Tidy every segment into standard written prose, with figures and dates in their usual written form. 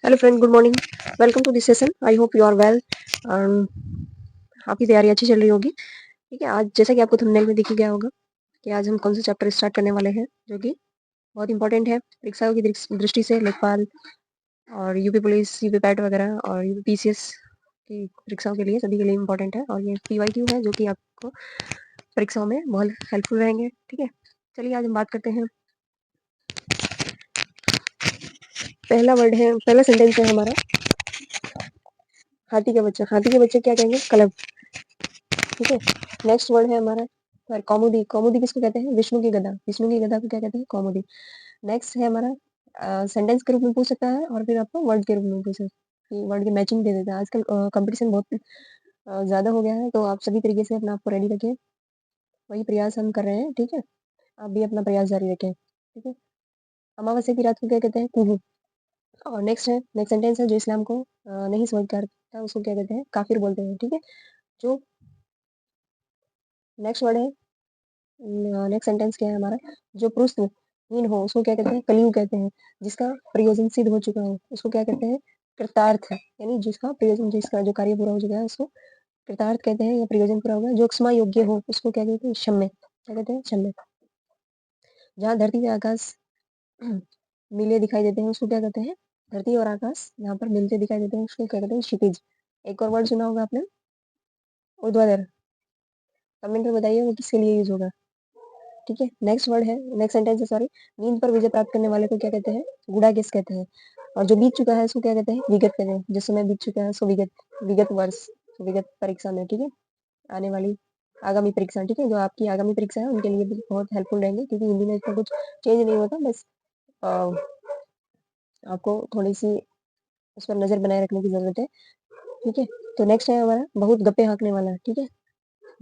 Hello friend, good morning. Welcome to this session. I hope you are well. आपकी तैयारी अच्छी चल रही होगी। ठीक है, आज जैसा कि आपको थंबनेल में दिख ही गया होगा कि आज हम कौन सा चैप्टर स्टार्ट करने वाले हैं, जो कि बहुत इंपॉर्टेंट है परीक्षाओं की दृष्टि से। लेखपाल और यूपी पुलिस, यूपी पैट वगैरह और यूपी पीसीएस की परीक्षाओं के लिए, सभी के लिए इंपॉर्टेंट है। और ये पीवाईक्यू है जो कि आपको परीक्षाओं में बहुत हेल्पफुल रहेंगे। ठीक है, चलिए आज हम बात करते हैं। पहला सेंटेंस है हमारा, हाथी के बच्चे। हाथी के बच्चे क्या कहेंगे? क्लब। ठीक है, नेक्स्ट वर्ड है हमारा कौमुदी। कौमुदी किसको कहते हैं? विष्णु की गदा। विष्णु की गदा को क्या कहते हैं? कौमुदी। नेक्स्ट है हमारा, सेंटेंस के रूप में पूछ सकता है और फिर आपको वर्ड के रूप में पूछ सकता है, वर्ड की मैचिंग दे देता है। आजकल कंपटीशन बहुत ज्यादा हो गया है, तो आप सभी तरीके से अपना आपको रेडी रखें। वही प्रयास हम कर रहे हैं। ठीक है, आप भी अपना प्रयास जारी रखें। ठीक है, अमावस्या की रात को क्या कहते हैं? कुहू। और नेक्स्ट सेंटेंस है, जो इस्लाम को नहीं समझ करता उसको क्या कहते हैं? काफिर बोलते हैं। ठीक है, जो नेक्स्ट वर्ड है, नेक्स्ट सेंटेंस क्या है हमारा? जो पुरुषहीन हो उसको क्या कहते हैं? कलियुग कहते हैं। जिसका प्रयोजन सिद्ध हो चुका हो उसको क्या कहते हैं? कृतार्थ। यानी जिसका प्रयोजन, जिसका जो कार्य पूरा हो चुका है उसको कृतार्थ कहते हैं, या प्रयोजन पूरा होगा। जो क्षमा योग्य हो उसको क्या कहते हैं? क्षम्य। क्या कहते हैं? क्षम्य। जहाँ धरती में आकाश मिले दिखाई देते हैं उसको क्या कहते हैं? धरती और आकाश जहाँ पर मिलते दिखाई देते हैं उसको क्या कहते हैं? क्षितिज। एक और वर्ड सुना होगा आपने, ऊर्ध्वाधर। कमेंट में बताइए वो किसके लिए यूज होगा। ठीक है, नेक्स्ट सेंटेंस है, सॉरी। नींद पर विजय प्राप्त करने वाले को क्या कहते हैं? गुडाकेश कहते हैं। और जो बीत चुका है उसको क्या कहते हैं? विगत कहते हैं। जिस समय बीत चुका है उसको विगत, विगत वर्ष, विगत परीक्षा में। ठीक है, आने वाली आगामी परीक्षा। ठीक है, जो आपकी आगामी परीक्षा है उनके लिए भी बहुत हेल्पफुल रहेंगे, क्योंकि हिंदी में इतना कुछ चेंज नहीं होता। बस अ, आपको थोड़ी सी उस पर नजर बनाए रखने की जरूरत है। ठीक है, तो नेक्स्ट है हमारा, बहुत गप्पे हाँकने वाला। ठीक है,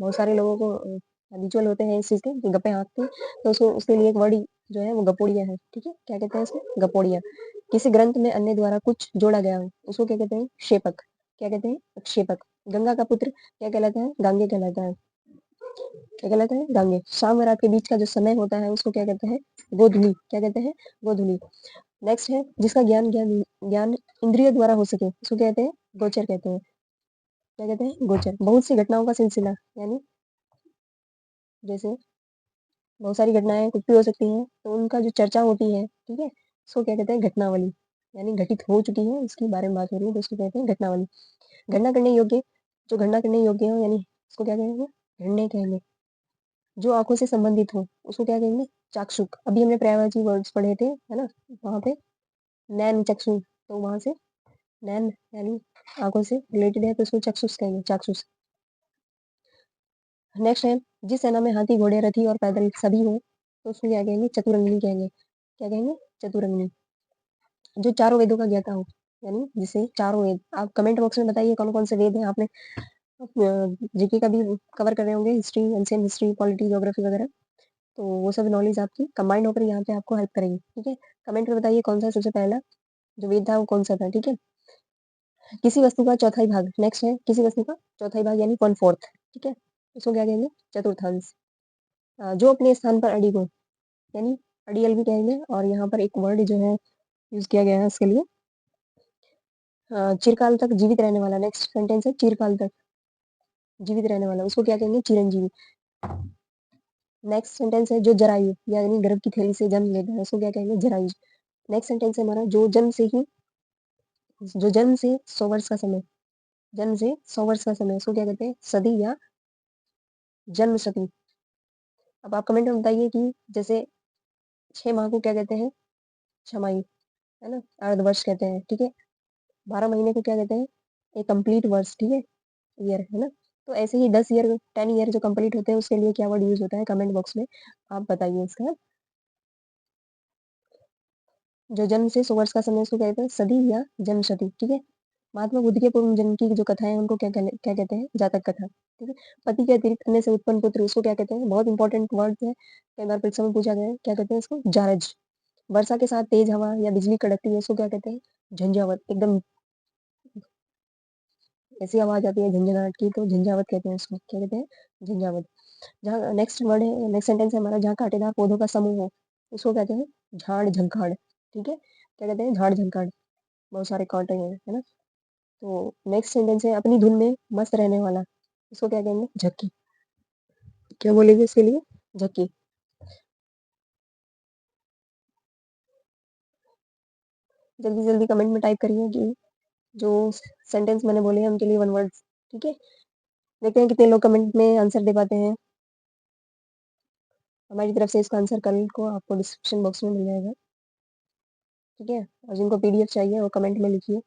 बहुत सारे लोगों को हैबिचुअल होते हैं इस चीज के कि गप्पे हाँकते हैं, तो उसको उसके लिए एक वर्ड जो है वो गपोड़िया है। ठीक है, क्या कहते हैं इसको? गपोड़िया। किसी ग्रंथ में अन्य द्वारा कुछ जोड़ा गया हो उसको क्या कहते हैं? क्षेपक। क्या कहते हैं? क्षेपक। गंगा का पुत्र क्या कहलाता है? गांगे कहलाता है। क्या कहलाता है? गांगे। शाम और रात के बीच का जो समय होता है उसको क्या कहते हैं? गोधूली। क्या कहते हैं? गोधूली। नेक्स्ट है, जिसका ज्ञान ज्ञान ज्ञान इंद्रिय द्वारा हो सके उसको कहते हैं? गोचर कहते हैं। क्या कहते हैं? गोचर। बहुत सी घटनाओं का सिलसिला, यानी जैसे बहुत सारी घटनाएं कुछ भी हो सकती हैं, तो उनका जो चर्चा होती है, ठीक है, उसको क्या कहते हैं? घटनावली। यानी घटित हो चुकी है उसके बारे में बात हो रही है तो उसको कहते हैं घटनावली। गणना करने योग्य, जो गणना करने योग्य हो, यानी उसको क्या कहेंगे? गणने कहेंगे। जो आंखों से संबंधित हो उसको क्या कहेंगे? चाक्षुक। अभी हमने पर्यायवाची वर्ड्स पढ़े थे, है ना, वहां पे नैन चक्षु, तो वहां से नैन यानी आंखों से रिलेटेड है तो उसको चक्षुष कहेंगे, चाक्षुष। नेक्स्ट है, जिस सेना में हाथी, घोड़े, रथी और पैदल सभी हो तो उसको क्या कहेंगे? चतुरंगिनी कहेंगे। क्या कहेंगे? चतुरंगिनी। जो चारों वेदों का ज्ञाता हो, यानी जिसे चारों वेद, आप कमेंट बॉक्स में बताइए कौन कौन से वेद हैं। आपने जीके का भी कवर कर रहे होंगे, history, ancient history, polity, geography वगैरह, तो वो सब नॉलेज आपकी कंबाइंड होकर यहाँ पे आपको हेल्प करेगी। ठीक है, कमेंट में बताइए कौन सा सबसे पहला जो वेद था वो कौन सा था। ठीक है, किसी वस्तु का चौथाई भाग। नेक्स्ट है, किसी वस्तु का चौथाई भाग यानी 1/4। ठीक है, उसको क्या कहेंगे? चतुर्थांश। जो अपने स्थान पर अडिग हो, यानी अड़ियल भी कहेंगे। और यहाँ पर एक वर्ड जो है यूज किया गया है इसके लिए, चिरकाल तक जीवित रहने वाला। नेक्स्ट सेंटेंस है, चिरकाल तक जीवित रहने वाला, उसको क्या कहेंगे? चिरंजीवी। नेक्स्ट सेंटेंस है, जो जरायु यानी गर्भ की थैली से जन्म लेता है उसको क्या कहेंगे? जरायु। नेक्स्ट सेंटेंस है हमारा, जो जन्म से 100 वर्ष का समय, जन्म से 100 वर्ष का समय, उसको क्या कहते हैं? सदी या जन्म सती। अब आप कमेंट में बताइए कि जैसे 6 माह को क्या कहते हैं? छमाही, है ना, अर्धवर्ष कहते हैं। ठीक है, 12 महीने को क्या कहते हैं? एक कंप्लीट वर्ष। ठीक है, ईयर, है ना। तो ऐसे ही 10 ईयर, 10 ईयर जो कंप्लीट होते हैं उसके लिए क्या वर्ड यूज होता है? कमेंट बॉक्स में आप बताइए इसका। जो जन्म से 100 वर्ष का समय उसको कहते हैं सदी या जन्म शती। ठीक है, महात्मा बुद्ध के पूर्व जन्म की जो कथाएं हैं उनको क्या कहते हैं? जातक कथा। ठीक है, पति के अतिरिक्त अन्य से उत्पन्न पुत्र उसको क्या कहते हैं? बहुत इंपॉर्टेंट वर्ड है, कई बार परीक्षा में पूछा गया है। क्या कहते हैं इसको? जारज। वर्षा के साथ तेज हवा या बिजली कड़कती है उसको क्या कहते हैं? झंझावत। एकदम ऐसी आवाज आती है झंझनाहट की तो झंझावत कहते हैं इसको। क्या कहते हैं? झंझावत। जहाँ नेक्स्ट वर्ड है, नेक्स्ट सेंटेंस है हमारा, जहाँ कांटेदार पौधों का समूह हो उसको कहते हैं झाड़ झंखाड़। ठीक है, क्या कहते हैं? झाड़ झंखाड़। बहुत सारे कांटे हैं, है ना? तो नेक्स्ट सेंटेंस है अपनी धुन में मस्त रहने वाला। इसको क्या कहेंगे? झक्की। क्या बोलेंगे इसके लिए? झक्की। जल्दी-जल्दी कमेंट में टाइप करिए कि जो सेंटेंस मैंने बोले हैं उनके लिए 1 वर्ड्स, ठीक है? देखते हैं कितने लोग कमेंट में आंसर दे पाते हैं। हमारी तरफ से इसका आंसर कल को आपको डिस्क्रिप्शन बॉक्स में मिल जाएगा, ठीक है? और जिनको पीडीएफ चाहिए वो कमेंट में लिखिए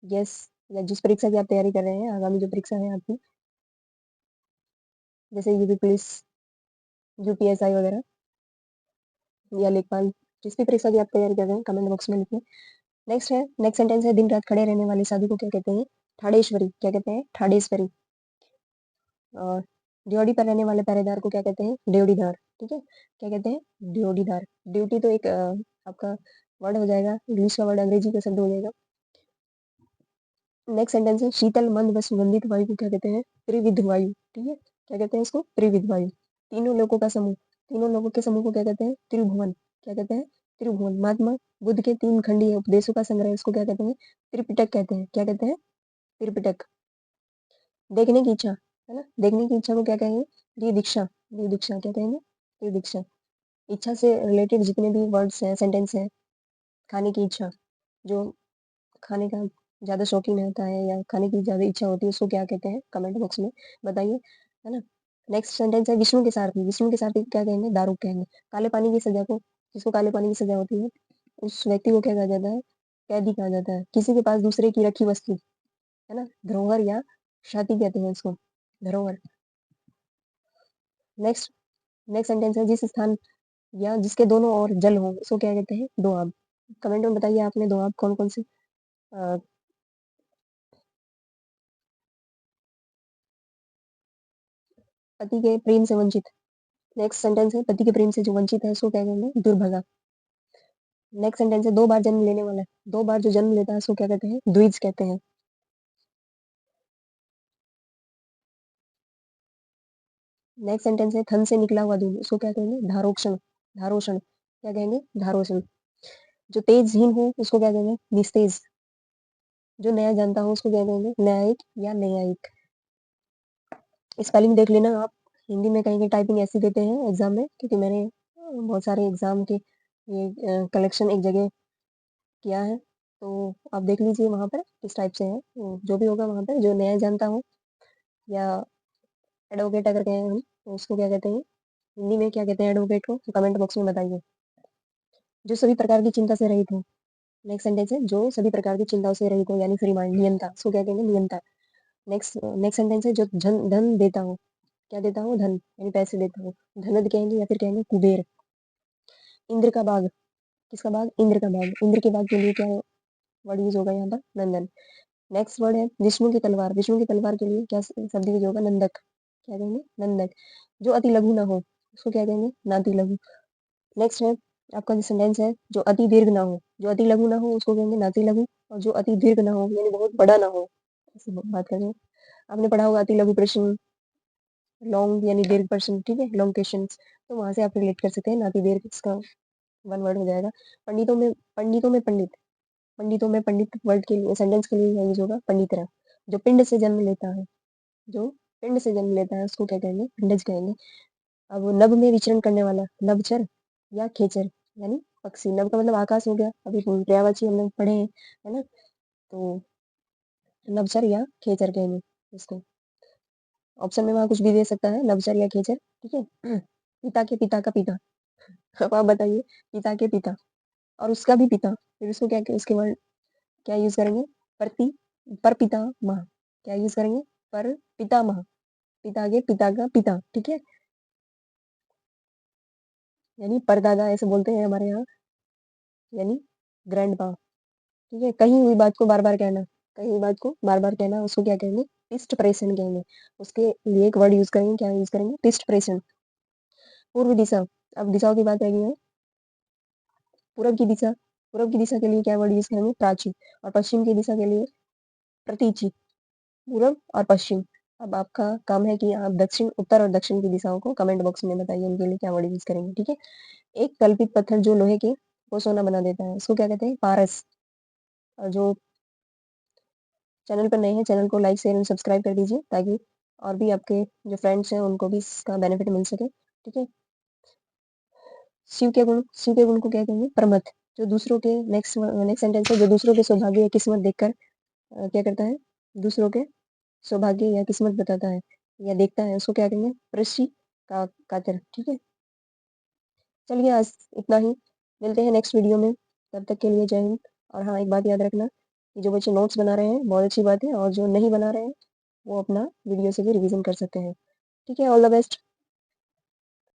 यस, या जिस परीक्षा की आप तैयारी कर रहे हैं, आगामी जो परीक्षा है आपकी, जैसे यूपी पुलिस, यूपीएसआई वगैरह या लेखपाल, जिस भी परीक्षा की आप तैयारी कर रहे हैं कमेंट बॉक्स में लिखिए। नेक्स्ट सेंटेंस है दिन रात खड़े रहने वाली साधु को क्या कहते हैं? ठाड़ेश्वरी। क्या कहते हैं? ठाड़ेश्वरी। और ड्योढ़ी पर रहने वाले पहरेदार को क्या कहते हैं? ड्योढ़ीदार, ठीक है? क्या कहते हैं? ड्योढ़ीदार। ड्यूटी तो एक आपका वर्ड हो जाएगा, इंग्लिश का वर्ड अंग्रेजी का शब्द हो जाएगा। नेक्स्ट सेंटेंस है शीतल मंद व सुगंधित वायु को क्या कहते हैं? त्रिविध वायु, ठीक है? क्या कहते हैं इसको? त्रिविध वायु। तीनों लोगों का समूह, तीनों लोगों के समूह को क्या कहते हैं? त्रिभुवन। क्या कहते हैं? त्रिभुवन। महात्मा बुद्ध के 3 खंडीय उपदेशों का संग्रह, इसको क्या कहते हैं? त्रिपिटक कहते हैं। क्या कहते हैं? त्रिपिटक। देखने की इच्छा, है ना? देखने की इच्छा को क्या कहेंगे? दीक्षा। दीक्षा क्या कहेंगे? दीक्षा। इच्छा से रिलेटेड जितने भी वर्ड्स हैं, सेंटेंस हैं, खाने की इच्छा, जो खाने का ज़्यादा शौकीन होता है या खाने की ज़्यादा इच्छा होती है, उसको क्या कहते हैं? कमेंट बॉक्स में बताइए, है ना? नेक्स्ट सेंटेंस है विष्णु के सारथी। विष्णु के सारथी को क्या कहेंगे? दारुक कहेंगे। काले पानी की सजा को, जिसको काले पानी की सजा होती है, उस व्यक्ति को क्या कहा जाता है? कैदी कहा जाता है। किसी के पास दूसरे की रखी वस्तु, है ना? धरोहर या क्षति कहते हैं इसको, धरोहर। नेक्स्ट नेक्स्ट सेंटेंस है जिस स्थान या जिसके दोनों ओर जल हो, उसको क्या कहते हैं? दोआब। कमेंट में बताइए आपने दोआब कौन-कौन से अ, पति के प्रेम से वंचित। नेक्स्ट सेंटेंस है पति के प्रेम से जो वंचित है उसको क्या कहेंगे? दुर्भगा। नेक्स्ट सेंटेंस है 2 बार जन्म लेने वाला है। 2 बार जो जन्म लेता है उसको क्या कहते हैं? द्विज कहते हैं। नेक्स्ट सेंटेंस है थन से निकला हुआ दूध, उसको क्या कहेंगे? धारोक्षण। धारोषण। क्या कहेंगे? धारोषण। जो तेजहीन हो उसको क्या कहेंगे? निस्तेज। जो नया जानता हो उसको क्या कहेंगे? न्यायिक या न्यायिक। स्पेलिंग देख लेना आप। हिंदी में कहीं टाइपिंग ऐसी देते हैं एग्जाम में, क्योंकि मैंने बहुत सारे एग्जाम के ये कलेक्शन एक जगह किया है, तो आप देख लीजिए वहाँ पर किस टाइप से है। जो भी होगा वहाँ पर जो नया जानता हो या एडवोकेट अगर कहें हम तो उसको क्या कहते हैं? हिंदी में क्या कहते हैं एडवोकेट को? तो कमेंट बॉक्स में बताइए। जो सभी प्रकार की चिंता से रहित हो। नेक्स्ट सेंटेंस है जो सभी प्रकार की चिंताओं से रहित हो, यानी फ्री माइंड, नियंता। उसको क्या कहेंगे? नियंता। नेक्स्ट सेंटेंस है जो धन धन देता हो। क्या देता हो? धन, यानी पैसे देता हो। धनद कहेंगे या फिर कहेंगे कुबेर। इंद्र का बाग। किसका बाग? इंद्र का बाग। इंद्र के बाग के लिए क्या वर्ड यूज होगा यहाँ पर? नंदन। नेक्स्ट वर्ड है विष्णु की तलवार। विष्णु की तलवार के लिए क्या शब्द यूज होगा? नंदक। क्या कहेंगे? नंदक। जो अति लघु ना हो उसको क्या कहेंगे? नाति लघु। नेक्स्ट है आपका जो सेंटेंस है जो अति दीर्घ ना हो। जो अति लघु ना हो उसको कहेंगे नाति लघु, और जो अति दीर्घ ना हो यानी बहुत बड़ा ना हो, ऐसी बात करें। आपने पढ़ा होगा अति लघु प्रश्न, लॉन्ग यानी दीर्घ प्रश्न, ठीक है? लॉन्ग क्वेश्चंस, तो वहां से आप रिलेट कर सकते हैं नाति दीर्घ, इसका 1 वर्ड हो जाएगा। पंडितों में पंडित। पंडितों में पंडित वर्ड के लिए, सेंटेंस के लिए यूज होगा पंडितरा। जो पिंड से जन्म लेता है, जो पिंड से जन्म लेता है उसको क्या कहेंगे? पिंडज कहेंगे। अब नभ में विचरण करने वाला, नभचर या खेचर, यानी पक्षी। नभ का मतलब आकाश हो गया, अभी पर्यायवाची हम लोग पढ़े हैं, है ना? तो नभचर या खेचर कहेंगे इसको। ऑप्शन में वहां कुछ भी दे सकता है, नभचर या खेचर, ठीक है? पिता के पिता का पिता। अब आप बताइए, पिता के पिता और उसका भी पिता, फिर उसको क्या, उसके वर्ड क्या यूज करेंगे? प्रति, पर पितामह। क्या यूज करेंगे? पर पितामह। पिता के पिता का पिता, ठीक है? यानी परदादा ऐसे बोलते हैं हमारे यहाँ, यानी ग्रैंड पा, ठीक है? कही हुई बात को बार बार कहना, कही हुई बात को बार बार कहना, उसको क्या कहेंगे? पिष्ट प्रेषण कहेंगे। उसके लिए एक वर्ड यूज करेंगे, क्या यूज करेंगे? पिष्ट प्रेषण। पूर्व दिशा। अब दिशाओं की बात रही है, पूरब की दिशा। पूरब की दिशा के लिए क्या वर्ड यूज करेंगे? प्राची। और पश्चिम की दिशा के लिए प्रतीची। पूरब और पश्चिम। अब आपका काम है कि आप दक्षिण, उत्तर और दक्षिण की दिशाओं को कमेंट बॉक्स में बताइए, उनके लिए क्या वर्ड यूज करेंगे, ठीक है? एक कल्पित पत्थर जो लोहे के को सोना बना देता है उसको क्या कहते हैं? पारस। जो चैनल पर नए हैं, चैनल को लाइक, शेयर एंड सब्सक्राइब कर दीजिए ताकि और भी आपके जो फ्रेंड्स हैं उनको भी इसका बेनिफिट मिल सके, ठीक है? शिव के गुण को क्या कहेंगे? प्रमथ। जो दूसरों के नेक्स्ट सेंटेंस है, जो दूसरों के सौभाग्य या किस्मत देखकर क्या करता है? दूसरों के सौभाग्य या किस्मत बताता है या देखता है, उसको क्या कहेंगे? पृश्ची का कातर, ठीक है? चलिए आज इतना ही, मिलते हैं नेक्स्ट वीडियो में, तब तक के लिए जय हिंद। और हाँ, एक बात याद रखना कि जो बच्चे नोट्स बना रहे हैं बहुत अच्छी बात है, और जो नहीं बना रहे हैं वो अपना वीडियो से भी रिवीजन कर सकते हैं, ठीक है? All the best.